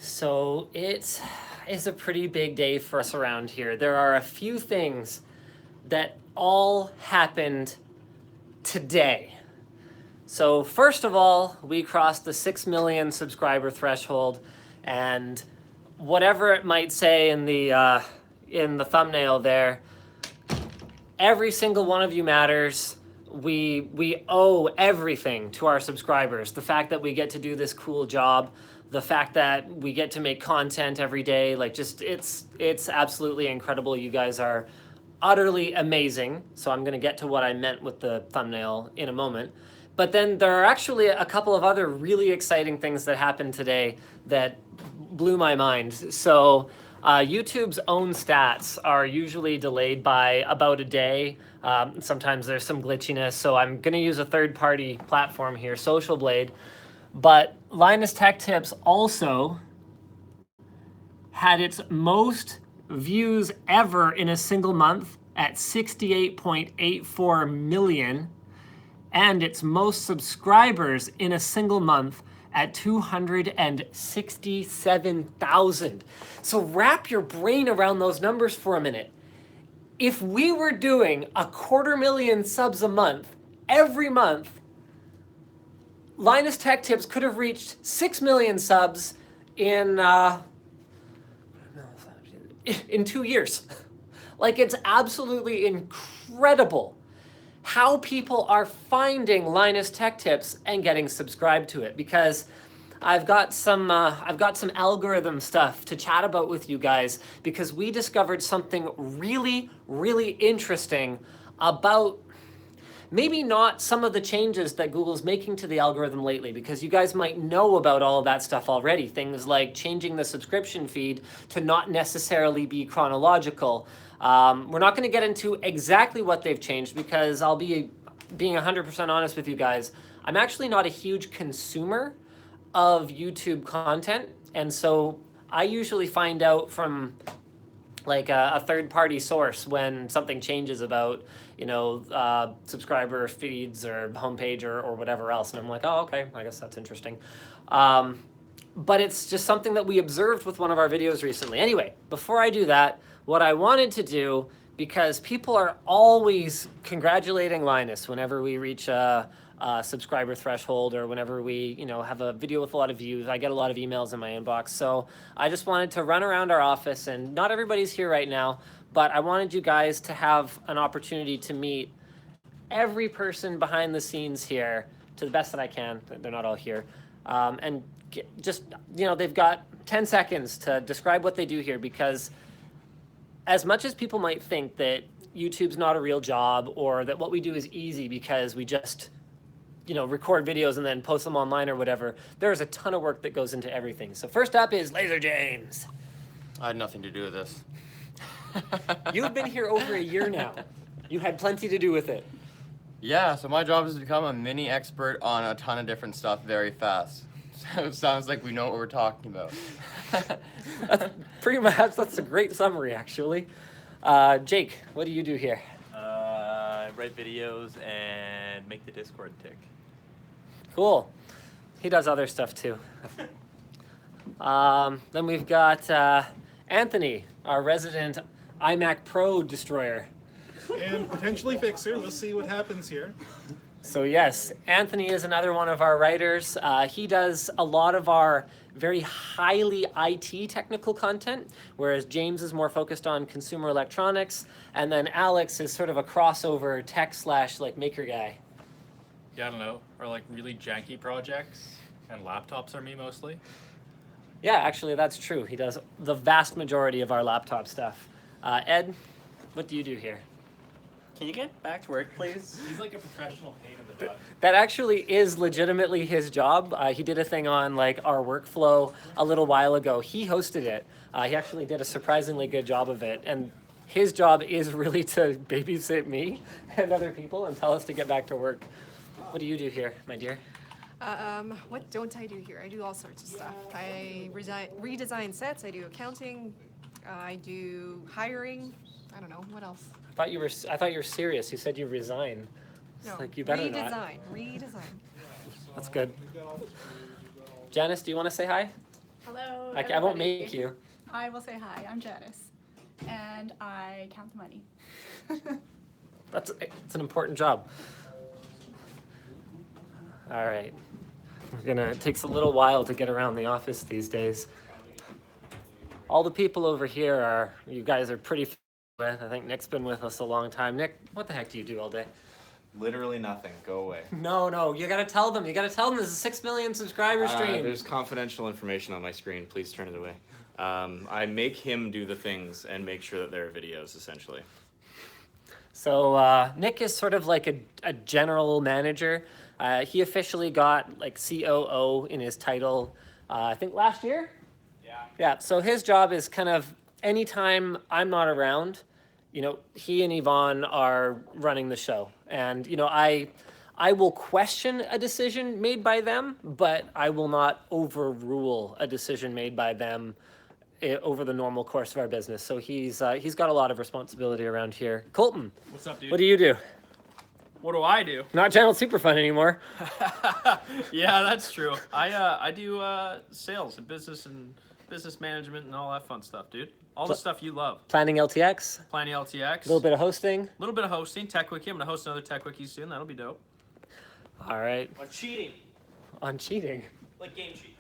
So it is a pretty big day for us around here. There are a few things that all happened today. So first of all, we crossed the 6 million subscriber threshold, and whatever it might say in the thumbnail there, every single one of you matters. We owe everything to our subscribers. The fact that we get to do this cool job, the fact that we get to make content every day, like just it's absolutely incredible. You guys are utterly amazing. So I'm gonna get to what I meant with the thumbnail in a moment. But then there are actually a couple of other really exciting things that happened today that blew my mind. So YouTube's own stats are usually delayed by about a day. Sometimes there's some glitchiness, so I'm going to use a third-party platform here, Social Blade. But Linus Tech Tips also had its most views ever in a single month at 68.84 million, and its most subscribers in a single month at 267,000. So wrap your brain around those numbers for a minute. If we were doing 250,000 subs a month, every month, Linus Tech Tips could have reached 6 million subs in 2 years. Like, it's absolutely incredible how people are finding Linus Tech Tips and getting subscribed to it, because I've got some algorithm stuff to chat about with you guys, because we discovered something really, really interesting about maybe not some of the changes that Google's making to the algorithm lately, because you guys might know about all of that stuff already. Things like changing the subscription feed to not necessarily be chronological. We're not going to get into exactly what they've changed, because I'll be being 100% honest with you guys. I'm actually not a huge consumer of YouTube content, and so I usually find out from like a third-party source when something changes about, subscriber feeds or homepage or whatever else, and I'm like, oh, okay, I guess that's interesting. But it's just something that we observed with one of our videos recently. Anyway, before I do that, what I wanted to do, because people are always congratulating Linus whenever we reach a subscriber threshold, or whenever we have a video with a lot of views. I get a lot of emails in my inbox. So I just wanted to run around our office, and not everybody's here right now, but I wanted you guys to have an opportunity to meet every person behind the scenes here to the best that I can. They're not all here. And just, they've got 10 seconds to describe what they do here, because as much as people might think that YouTube's not a real job, or that what we do is easy because we just record videos and then post them online or whatever, there's a ton of work that goes into everything. So first up is Laser James. I had nothing to do with this. You've been here over a year now. You had plenty to do with it. Yeah, so my job is to become a mini expert on a ton of different stuff very fast. So it sounds like we know what we're talking about. That's a great summary, actually. Jake, what do you do here? I write videos and make the Discord tick. Cool. He does other stuff too. Then we've got Anthony, our resident iMac Pro destroyer. And potentially fixer. We'll see what happens here. So yes, Anthony is another one of our writers. He does a lot of our very highly IT technical content, whereas James is more focused on consumer electronics, and then Alex is sort of a crossover tech / like maker guy. Yeah, I don't know, or like really janky projects, and laptops are me mostly. Yeah, actually that's true. He does the vast majority of our laptop stuff. Ed, what do you do here? Can you get back to work, please? He's like a professional pain in the butt. That actually is legitimately his job. He did a thing on like our workflow a little while ago. He hosted it. He actually did a surprisingly good job of it. And his job is really to babysit me and other people and tell us to get back to work. What do you do here, my dear? What don't I do here? I do all sorts of stuff. I redesign sets. I do accounting. I do hiring. I don't know, what else? I thought you were serious. You said you resign. No, It's like you better not. redesign. That's good. Janice, do you want to say hi? Hello. I won't everybody. make you. I will say hi. I'm Janice, and I count the money. It's an important job. All right. It takes a little while to get around the office these days. All the people over here you guys are pretty with. I think Nick's been with us a long time. Nick, what the heck do you do all day? Literally nothing. Go away. No, you gotta tell them. You gotta tell them there's a 6 million subscriber stream. There's confidential information on my screen. Please turn it away. I make him do the things and make sure that there are videos, essentially. So Nick is sort of like a general manager. He officially got like COO in his title, I think last year? Yeah, so his job is kind of anytime I'm not around, he and Yvonne are running the show. And, I will question a decision made by them, but I will not overrule a decision made by them over the normal course of our business. So he's got a lot of responsibility around here. Colton. What's up, dude? What do you do? What do I do? Not Channel Superfun anymore. Yeah, that's true. I do sales and business management and all that fun stuff, dude. All the stuff you love. Planning LTX. Planning LTX. A little bit of hosting. A little bit of hosting. Tech Wiki. I'm gonna host another Tech Wiki soon. That'll be dope. All right. On cheating. On cheating. Like game cheat.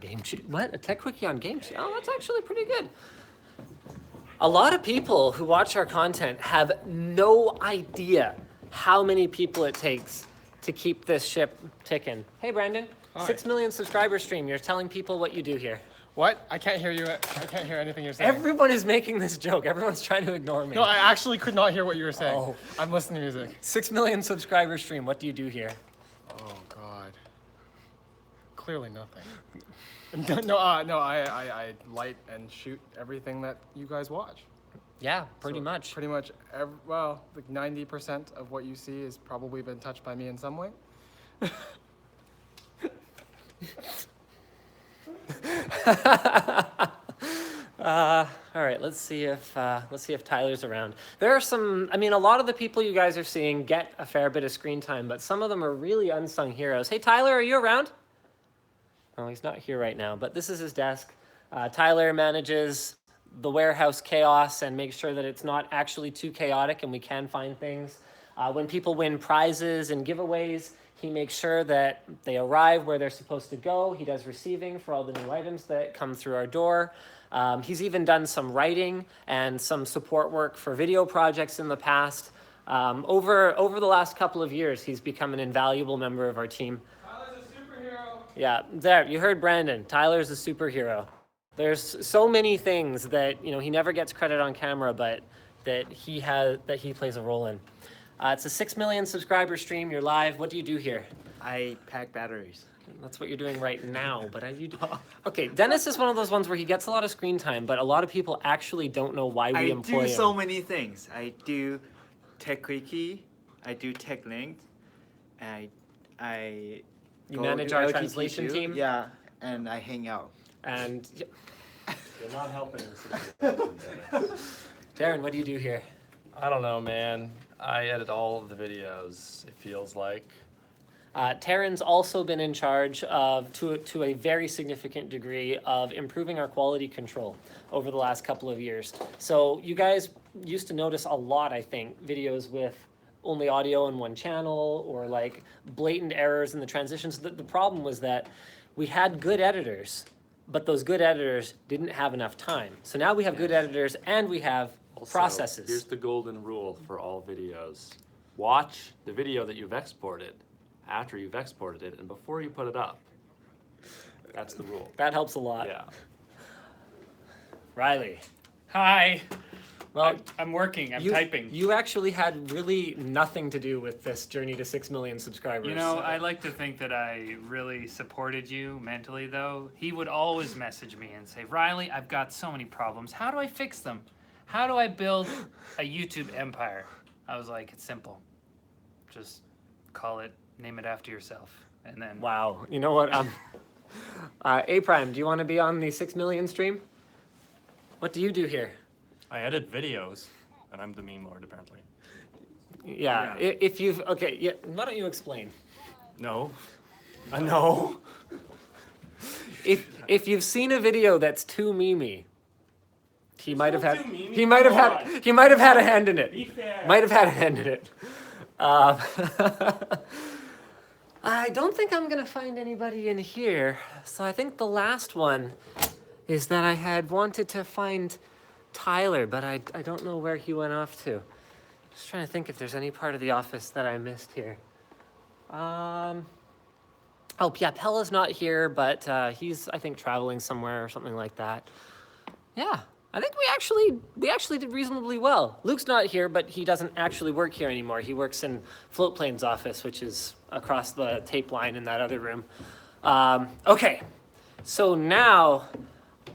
Game cheat. What? A Tech Wiki on game cheat? Oh, that's actually pretty good. A lot of people who watch our content have no idea how many people it takes to keep this ship ticking. Hey, Brandon. Hi. 6 million subscriber stream. You're telling people what you do here. What? I can't hear you. I can't hear anything you're saying. Everyone is making this joke. Everyone's trying to ignore me. No, I actually could not hear what you were saying. Oh. I'm listening to music. 6 million subscriber stream. What do you do here? Oh God. Clearly nothing. No, I light and shoot everything that you guys watch. Yeah, pretty much. Pretty much, like 90% of what you see has probably been touched by me in some way. All right, let's see if Tyler's around. There are some. I mean, a lot of the people you guys are seeing get a fair bit of screen time, but some of them are really unsung heroes. Hey, Tyler, are you around? Oh, he's not here right now, but this is his desk. Tyler manages the warehouse chaos and makes sure that it's not actually too chaotic and we can find things. When people win prizes and giveaways, he makes sure that they arrive where they're supposed to go. He does receiving for all the new items that come through our door. He's even done some writing and some support work for video projects in the past. Over the last couple of years, he's become an invaluable member of our team. Tyler's a superhero. Yeah, there, you heard Brandon. Tyler's a superhero. There's so many things that, he never gets credit on camera, but that he plays a role in. It's a 6 million subscriber stream. You're live. What do you do here? I pack batteries. That's what you're doing right now, but okay, Dennis is one of those ones where he gets a lot of screen time, but a lot of people actually don't know why we employ him. I do so many things. I do Tech Wiki, I do Tech Linked, and You manage our translation team? Yeah, and I hang out. And You're not helping us. Darren, what do you do here? I don't know, man. I edit all of the videos, it feels like. Taryn's also been in charge of, to a very significant degree, of improving our quality control over the last couple of years. So you guys used to notice a lot, I think, videos with only audio in one channel or like blatant errors in the transitions. The problem was that we had good editors, but those good editors didn't have enough time. So now we have good editors and we have processes. Here's the golden rule for all videos. Watch the video that you've exported after you've exported it and before you put it up. That's the rule. That helps a lot. Yeah. Riley. Hi. Well, I'm working. I'm typing. You actually had really nothing to do with this journey to 6 million subscribers. You know, I like to think that I really supported you mentally, though. He would always message me and say, Riley, I've got so many problems. How do I fix them? How do I build a YouTube empire? I was like, it's simple. Just name it after yourself. And then. Wow. You know what? A Prime, do you want to be on the 6 million stream? What do you do here? I edit videos, and I'm the meme lord apparently. Yeah. If you've why don't you explain? No. No. if you've seen a video that's too memey, he might have had a hand in it. Be fair. Might have had a hand in it. I don't think I'm gonna find anybody in here. So I think the last one is that I had wanted to find Tyler, but I don't know where he went off to. Just trying to think if there's any part of the office that I missed here. Oh yeah, Pella's not here, but he's I think traveling somewhere or something like that. Yeah, I think we actually did reasonably well. Luke's not here, but he doesn't actually work here anymore. He works in Floatplane's office, which is across the tape line in that other room. Okay, so now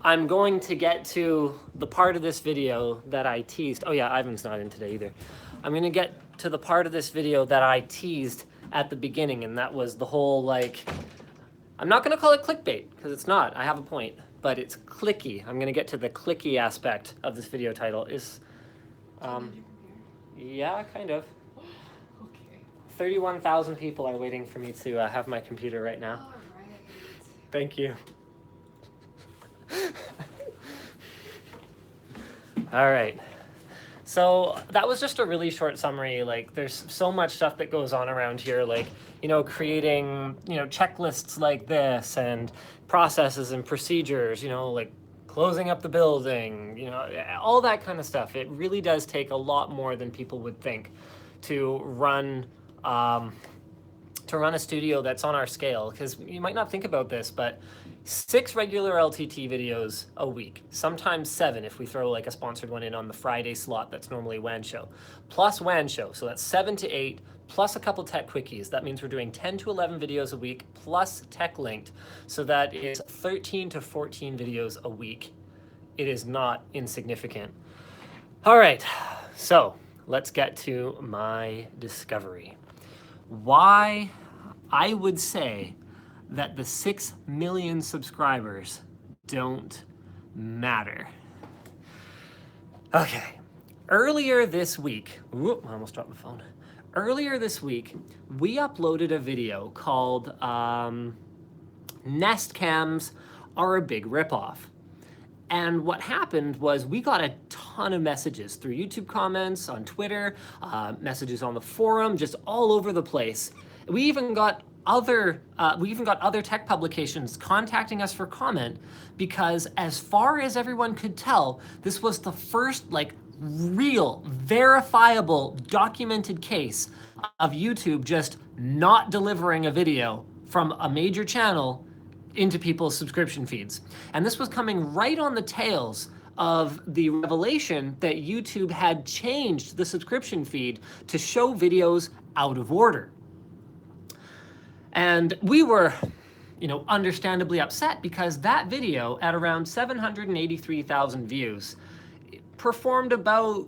I'm going to get to the part of this video that I teased. Oh yeah, Ivan's not in today either. I'm gonna get to the part of this video that I teased at the beginning, and that was the whole, like, I'm not gonna call it clickbait, because it's not, I have a point, but it's clicky. I'm gonna get to the clicky aspect of this video title. Yeah, kind of. Okay. 31,000 people are waiting for me to have my computer right now. All right. Thank you. All right. So that was just a really short summary. Like, there's so much stuff that goes on around here, like, you know, creating, you know, checklists like this and processes and procedures, you know, like closing up the building, you know, all that kind of stuff. It really does take a lot more than people would think to run a studio that's on our scale, because you might not think about this, but 6 regular LTT videos a week, sometimes 7 if we throw like a sponsored one in on the Friday slot that's normally WAN show, plus WAN show, so that's 7 to 8, plus a couple tech quickies. That means we're doing 10 to 11 videos a week, plus tech linked, so that is 13 to 14 videos a week. It is not insignificant. All right, so let's get to my discovery. Why I would say that the 6 million subscribers don't matter. Okay, earlier this week, whoop, I almost dropped the phone. Earlier this week, we uploaded a video called Nest Cams Are a Big Ripoff. And what happened was we got a ton of messages through YouTube comments, on Twitter, messages on the forum, just all over the place. We even got other tech publications contacting us for comment, because as far as everyone could tell, this was the first like real, verifiable, documented case of YouTube just not delivering a video from a major channel into people's subscription feeds. And this was coming right on the tails of the revelation that YouTube had changed the subscription feed to show videos out of order. And we were, you know, understandably upset, because that video at around 783,000 views performed about,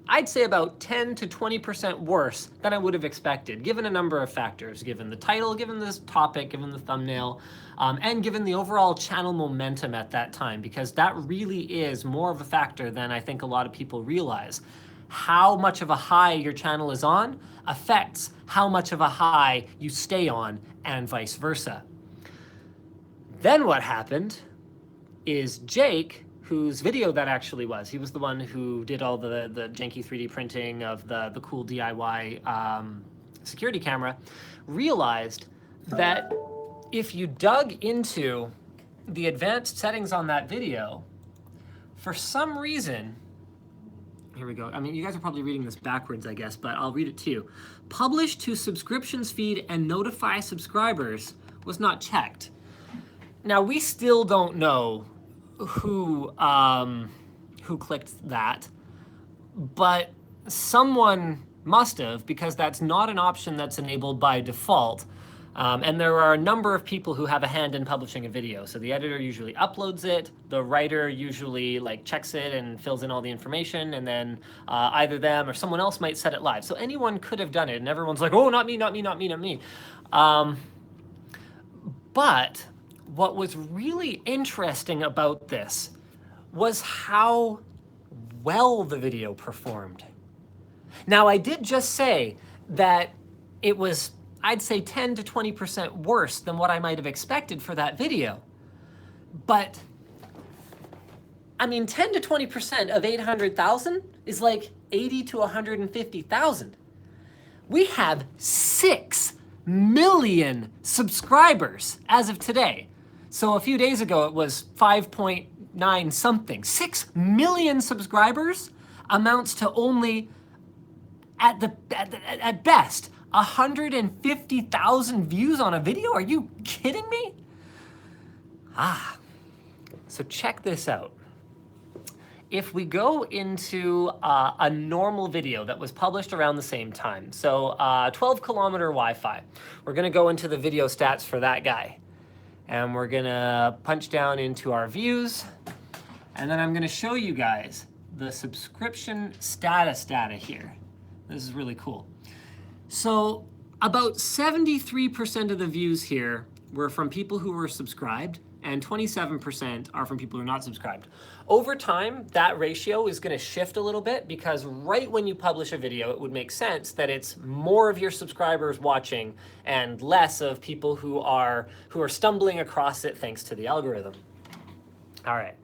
I'd say about 10 to 20% worse than I would have expected, given a number of factors, given the title, given this topic, given the thumbnail, and given the overall channel momentum at that time, because that really is more of a factor than I think a lot of people realize. How much of a high your channel is on affects how much of a high you stay on, and vice versa. Then what happened is Jake, whose video that actually was, he was the one who did all the janky 3D printing of the cool DIY security camera, realized that if you dug into the advanced settings on that video, for some reason, here we go. I mean, you guys are probably reading this backwards, I guess, but I'll read it to you. Publish to subscriptions feed and notify subscribers was not checked. Now, we still don't know who clicked that, but someone must have, because that's not an option that's enabled by default. And there are a number of people who have a hand in publishing a video. So the editor usually uploads it, the writer usually like checks it and fills in all the information, and then either them or someone else might set it live. So anyone could have done it, and everyone's like, oh, not me, not me, not me, not me. But what was really interesting about this was how well the video performed. Now, I did just say that it was I'd say 10 to 20% worse than what I might have expected for that video. But, I mean, 10 to 20% of 800,000 is like 80 to 150,000. We have 6 million subscribers as of today. So a few days ago, it was 5.9 something. 6 million subscribers amounts to only, at best, 150,000 views on a video? Are you kidding me? So check this out. If we go into a normal video that was published around the same time, so 12-kilometer Wi-Fi, we're gonna go into the video stats for that guy. And we're gonna punch down into our views, and then I'm gonna show you guys the subscription status data here. This is really cool. So about 73% of the views here were from people who were subscribed, and 27% are from people who are not subscribed. Over time, that ratio is gonna shift a little bit because right when you publish a video, it would make sense that it's more of your subscribers watching and less of people who are stumbling across it thanks to the algorithm. All right,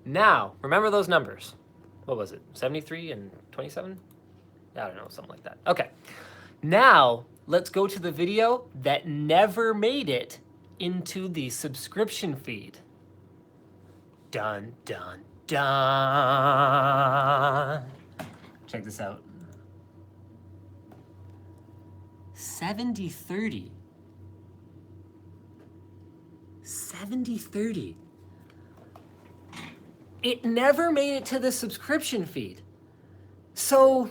now, remember those numbers. What was it, 73 and 27? I don't know, something like that. Okay, now let's go to the video that never made it into the subscription feed. Dun, dun, dun. Check this out. 70-30. 70-30. It never made it to the subscription feed. So,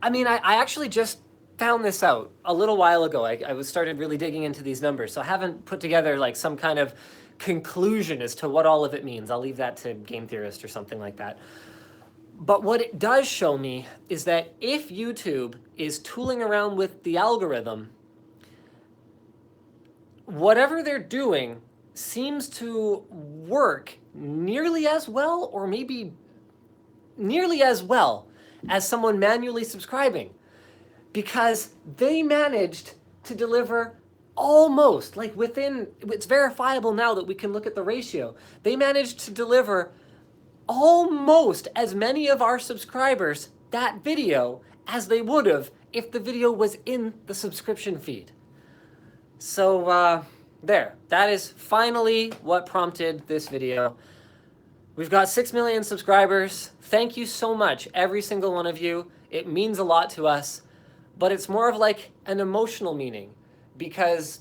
I mean, I actually just found this out a little while ago. I started really digging into these numbers, so I haven't put together like some kind of conclusion as to what all of it means. I'll leave that to game theorists or something like that. But what it does show me is that if YouTube is tooling around with the algorithm, whatever they're doing seems to work nearly as well, or maybe nearly as well as someone manually subscribing, because they managed to deliver almost, like within, it's verifiable now that we can look at the ratio, they managed to deliver almost as many of our subscribers that video as they would have if the video was in the subscription feed. So there, that is finally what prompted this video. We've got 6 million subscribers. Thank you so much, every single one of you. It means a lot to us, but it's more of like an emotional meaning because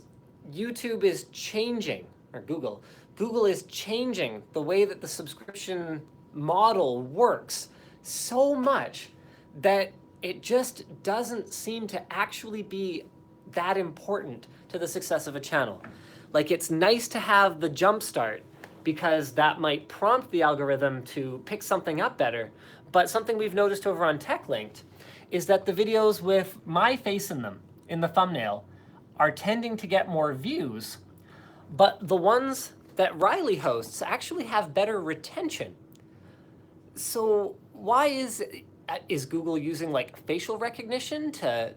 YouTube is changing, or Google is changing the way that the subscription model works so much that it just doesn't seem to actually be that important to the success of a channel. Like, it's nice to have the jump start because that might prompt the algorithm to pick something up better. But something we've noticed over on TechLinked is that the videos with my face in them, in the thumbnail, are tending to get more views, but the ones that Riley hosts actually have better retention. So why is Google using like facial recognition to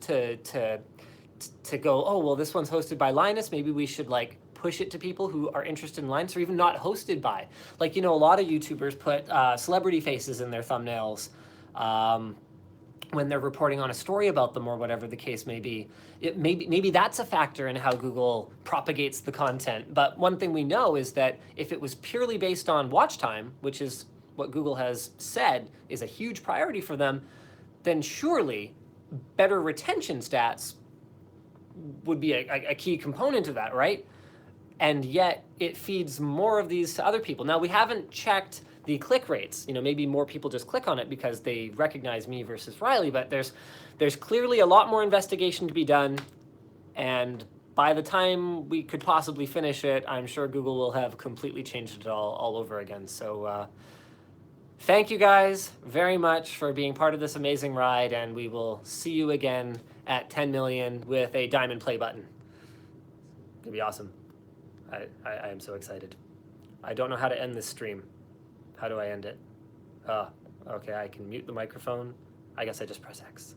go, oh, well, this one's hosted by Linus, maybe we should like push it to people who are interested in Linus, or even not hosted by. Like, you know, a lot of YouTubers put celebrity faces in their thumbnails when they're reporting on a story about them or whatever the case may be. Maybe that's a factor in how Google propagates the content. But one thing we know is that if it was purely based on watch time, which is what Google has said is a huge priority for them, then surely better retention stats would be a key component of that, right? And yet it feeds more of these to other people. Now, we haven't checked the click rates. You know, maybe more people just click on it because they recognize me versus Riley, but there's clearly a lot more investigation to be done. And by the time we could possibly finish it, I'm sure Google will have completely changed it all over again. So thank you guys very much for being part of this amazing ride, and we will see you again at 10 million with a diamond play button. It'll be awesome. I am so excited. I don't know how to end this stream. How do I end it? Okay, I can mute the microphone. I guess I just press X.